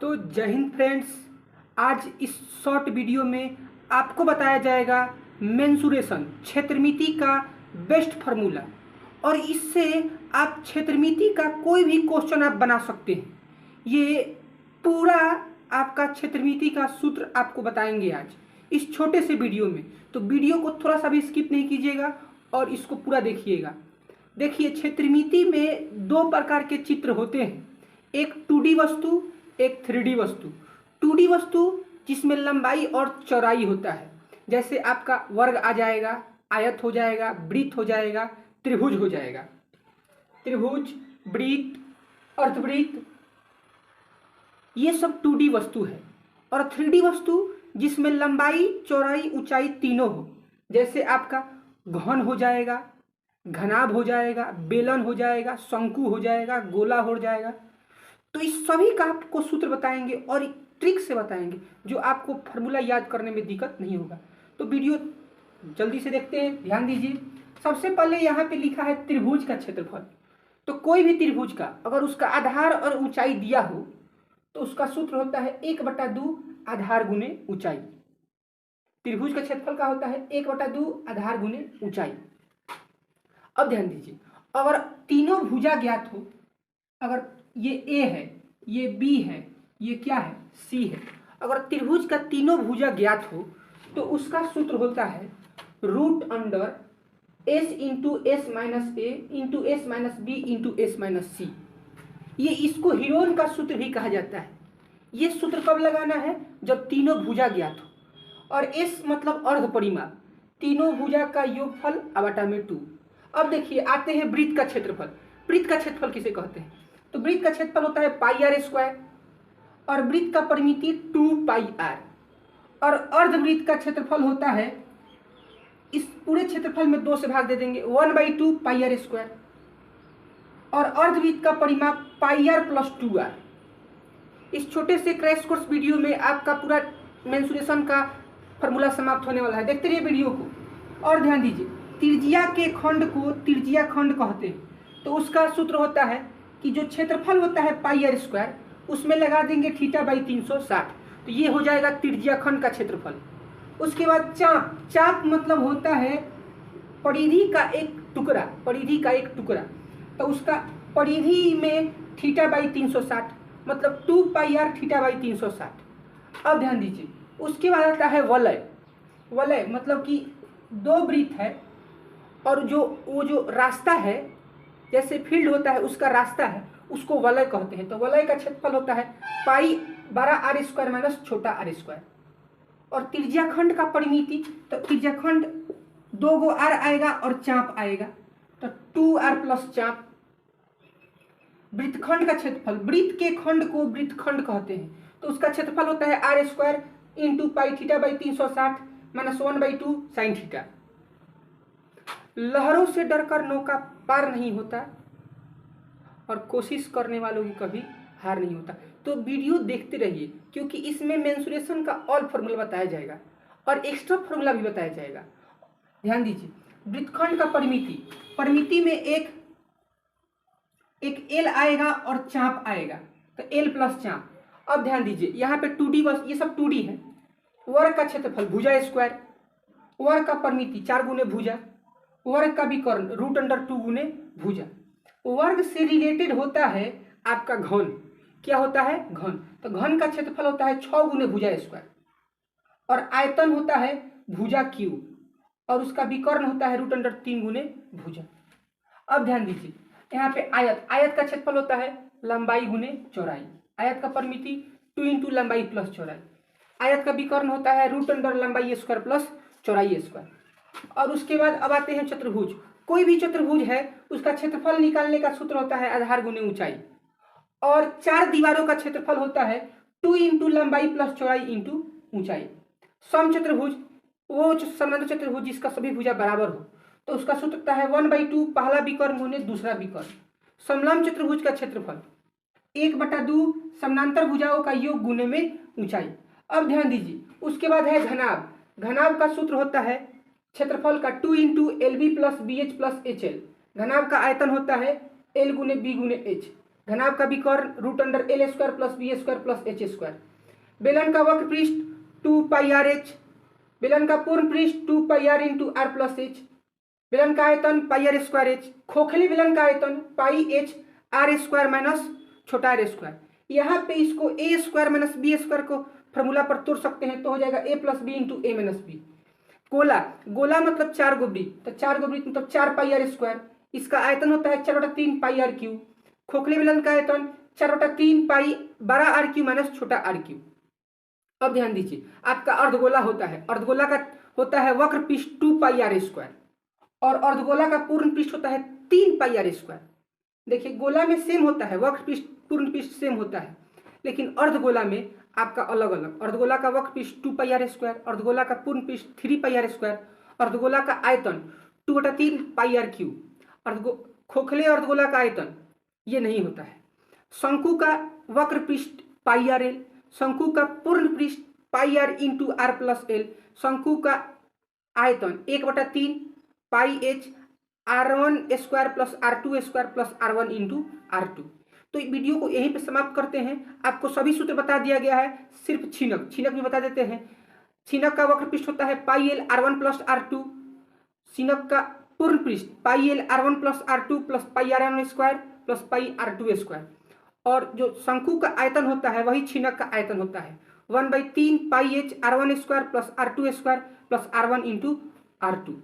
तो जय हिंद फ्रेंड्स। आज इस शॉर्ट वीडियो में आपको बताया जाएगा मेंसुरेशन क्षेत्रमिति का बेस्ट फार्मूला, और इससे आप क्षेत्रमिति का कोई भी क्वेश्चन आप बना सकते हैं। ये पूरा आपका क्षेत्रमिति का सूत्र आपको बताएंगे आज इस छोटे से वीडियो में। तो वीडियो को थोड़ा सा भी स्किप नहीं कीजिएगा और इसको पूरा देखिएगा। देखिए, क्षेत्रमिति में दो प्रकार के चित्र होते हैं, एक 2D वस्तु, एक 3D वस्तु। 2D वस्तु जिसमें लंबाई और चौड़ाई होता है, जैसे आपका वर्ग आ जाएगा, आयत हो जाएगा, वृत्त हो जाएगा, त्रिभुज हो जाएगा। त्रिभुज, वृत्त, अर्धवृत्त, ये सब 2D वस्तु है। और 3D वस्तु जिसमें लंबाई, चौड़ाई, ऊंचाई तीनों हो, जैसे आपका घन हो जाएगा, घनाभ हो जाएगा, बेलन हो जाएगा, शंकु हो जाएगा, गोला हो जाएगा। तो इस सभी का आपको सूत्र बताएंगे और एक ट्रिक से बताएंगे जो आपको फार्मूला याद करने में दिक्कत नहीं होगा। तो वीडियो जल्दी से देखते हैं, ध्यान दीजिए। सबसे पहले यहाँ पे लिखा है त्रिभुज का क्षेत्रफल। तो कोई भी त्रिभुज का अगर उसका आधार और ऊंचाई दिया हो तो उसका सूत्र होता है 1/2 आधार गुने ऊंचाई। त्रिभुज का क्षेत्रफल का होता है 1/2 आधार गुने ऊंचाई। अब ध्यान दीजिए, अगर तीनों भुजा ज्ञात हो, अगर ये ए है, ये बी है, ये क्या है, सी है, अगर त्रिभुज का तीनों भुजा ज्ञात हो तो उसका सूत्र होता है √under s into S minus A into S minus B into S minus C. ये इसको हीरोन का सूत्र भी कहा जाता है। ये सूत्र कब लगाना है? जब तीनों भुजा ज्ञात हो। और s मतलब अर्ध परिमाप, तीनों भुजा का योगफल बटा में 2। अब देखिए, आते हैं वृत्त का क्षेत्रफल। वृत्त का क्षेत्रफल किसे कहते हैं? तो वृत्त का क्षेत्रफल होता है πr² और वृत्त का परिमिति 2πr। और अर्धवृत्त का क्षेत्रफल होता है, इस पूरे क्षेत्रफल में 2 से भाग दे देंगे, 1/2 πr²। और अर्धवृत्त का परिमाप πr + 2r। इस छोटे से क्रैश कोर्स वीडियो में आपका पूरा मेंसुरेशन का फॉर्मूला समाप्त होने वाला है। देखते रहिए वीडियो को और ध्यान दीजिए। त्रिज्या के खंड को त्रिज्या खंड कहते हैं। तो उसका सूत्र होता है कि जो क्षेत्रफल होता है πr², उसमें लगा देंगे θ/360। तो ये हो जाएगा त्रिज्या खंड का क्षेत्रफल। उसके बाद चाप, चाप मतलब होता है परिधि का एक टुकड़ा, परिधि का एक टुकड़ा। तो उसका परिधि में θ/360 मतलब 2πr θ/360। अब ध्यान दीजिए, उसके बाद आता है वलय। वलय मतलब कि दो वृत्त है और वो जो रास्ता है, जैसे फील्ड होता है उसका रास्ता है, उसको वलय कहते हैं। तो वलय का क्षेत्रफल होता है पाई बड़ा r² माइनस छोटा r²। और त्रिज्याखंड का परिमिति, तो त्रिज्याखंड 2 गो r आएगा और चाप आएगा, तो 2r + चाप। वृत्तखंड का क्षेत्रफल, वृत्त के खंड को वृत्तखंड कहते हैं। तो उसका क्षेत्रफल होता है r² into pi θ/360 minus 1/2 sin θ। लहरों से डरकर नौका पार नहीं होता और कोशिश करने वालों की कभी हार नहीं होता। तो वीडियो देखते रहिए, क्योंकि इसमें मेंसुरेशन का ऑल फॉर्मूला बताया जाएगा और एक्स्ट्रा फॉर्मूला भी बताया जाएगा। ध्यान दीजिए, वृत्तखंड का परिमिति, परिमिति में एक एल आएगा और चाप आएगा, तो एल + चाप। अब ध्यान दीजिए, यहाँ पे 2D बस, ये सब 2D है। वर्ग का क्षेत्रफल भुजा², वर्ग का परिमिति 4 गुने भुजा, वर्ग का विकर्ण √2 गुने भुजा। वर्ग से रिलेटेड होता है आपका घन। क्या होता है? घन। तो घन का क्षेत्रफल होता है 6 गुने भुजा² और आयतन होता है भुजा क्यूब और उसका विकर्ण होता है √3 गुने भुजा। अब ध्यान दीजिए, यहाँ पे आयत, आयत का क्षेत्रफल होता है लंबाई गुने चौड़ाई। आयत का परिमिति 2 इंटू लंबाई प्लस चौड़ाई। आयत का विकर्ण होता है √अंडर लंबाई² प्लस चौड़ाई²। और उसके बाद अब आते हैं चतुर्भुज। कोई भी चतुर्भुज है उसका क्षेत्रफल निकालने का सूत्र होता है आधार गुने ऊंचाई। और 4 दीवारों का क्षेत्रफल होता है 2 इंटू लंबाई प्लस चौड़ाई इंटू ऊंचाई। सम चतुर्भुज, वो समांतर चतुर्भुज जिसका सभी भुजा बराबर हो, तो उसका सूत्र होता है 1/2 पहला विकर्ण गुने दूसरा विकर्ण। समलंब चतुर्भुज का क्षेत्रफल 1/2 समानांतर भुजाओं का योग गुने में ऊंचाई। अब ध्यान दीजिए, उसके बाद है घनाभ। घनाभ का सूत्र होता है क्षेत्रफल का 2 इंटू LB + BH + HL। घनाभ का आयतन होता है L गुने B गुने H। घनाभ का विकर्ण root under l square plus b square plus h square. बेलन का वक्र पृष्ठ 2 पाई आर एच। बेलन का पूर्ण पृष्ठ 2 pi R into R plus H. बेलन का आयतन पाई आर स्क्वायर एच। खोखले बेलन का आयतन पाई एच आर स्क्वायर माइनस छोटा आर स्क्वायर। यहाँ पे इसको ए स्क्वायर माइनस बी स्क्वायर को फॉर्मूला पर तोड़ सकते हैं तो हो जाएगा ए प्लस बी इंटू ए माइनस बी। गोला, गोला मतलब 4 गुबरी, तो 4 गुबरी मतलब 4 पाई आर स्क्वायर। इसका आयतन होता है 4/3 पाई आर क्यू। खोखले बेलन का आयतन 4/3 पाई बड़ा आर क्यू माइनस छोटा आर क्यू। अब ध्यान दीजिए, आपका अर्धगोला होता है, अर्धगोला का होता है वक्र पृष्ठ 2 पाई आर स्क्वायर और अर्धगोला का पूर्ण पृष्ठ होता है 3 पाई आर स्क्वायर। देखिए गोला में सेम होता है, वक्र पृष्ठ पूर्ण पृष्ठ सेम होता है, लेकिन अर्धगोला में आपका अलग अलग। अर्धगोला का वक्र पृष्ठ 2 पाई आर स्क्वायर, अर्धगोला का पूर्ण पृष्ठ 3 पाई आर स्क्वायर, अर्धगोला का आयतन 2/3 पाई आर क्यू। खोखले अर्धगोला का आयतन ये नहीं होता है। शंकु का वक्र पृष्ठ पाई आर एल, शंकु का पूर्ण पृष्ठ pi R into R plus L, शंकु का आयतन 1/3 pi H R1 square plus R2 square plus R1 into R2। तो वीडियो को यहीं पे समाप्त करते हैं। आपको सभी सूत्र बता दिया गया है, सिर्फ छीनक भी बता देते हैं। छीनक का वक्र पृष्ठ होता है pi L R1 plus R2। छीनक का पूर्ण पृष्ठ pi L R1 plus R2 plus pi R1 square plus pi R2 square. और जो शंकु का आयतन होता है वही छीनक का आयतन होता है 1/3 pi H R1 square plus R2 square plus R1 into R2।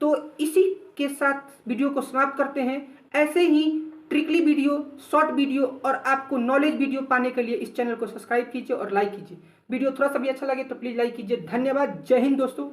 तो इसी के साथ वीडियो को समाप्त करते हैं। ऐसे ही ट्रिकली वीडियो, शॉर्ट वीडियो और आपको नॉलेज वीडियो पाने के लिए इस चैनल को सब्सक्राइब कीजिए और लाइक कीजिए। वीडियो थोड़ा सा भी अच्छा लगे तो प्लीज़ लाइक कीजिए। धन्यवाद। जय हिंद दोस्तों।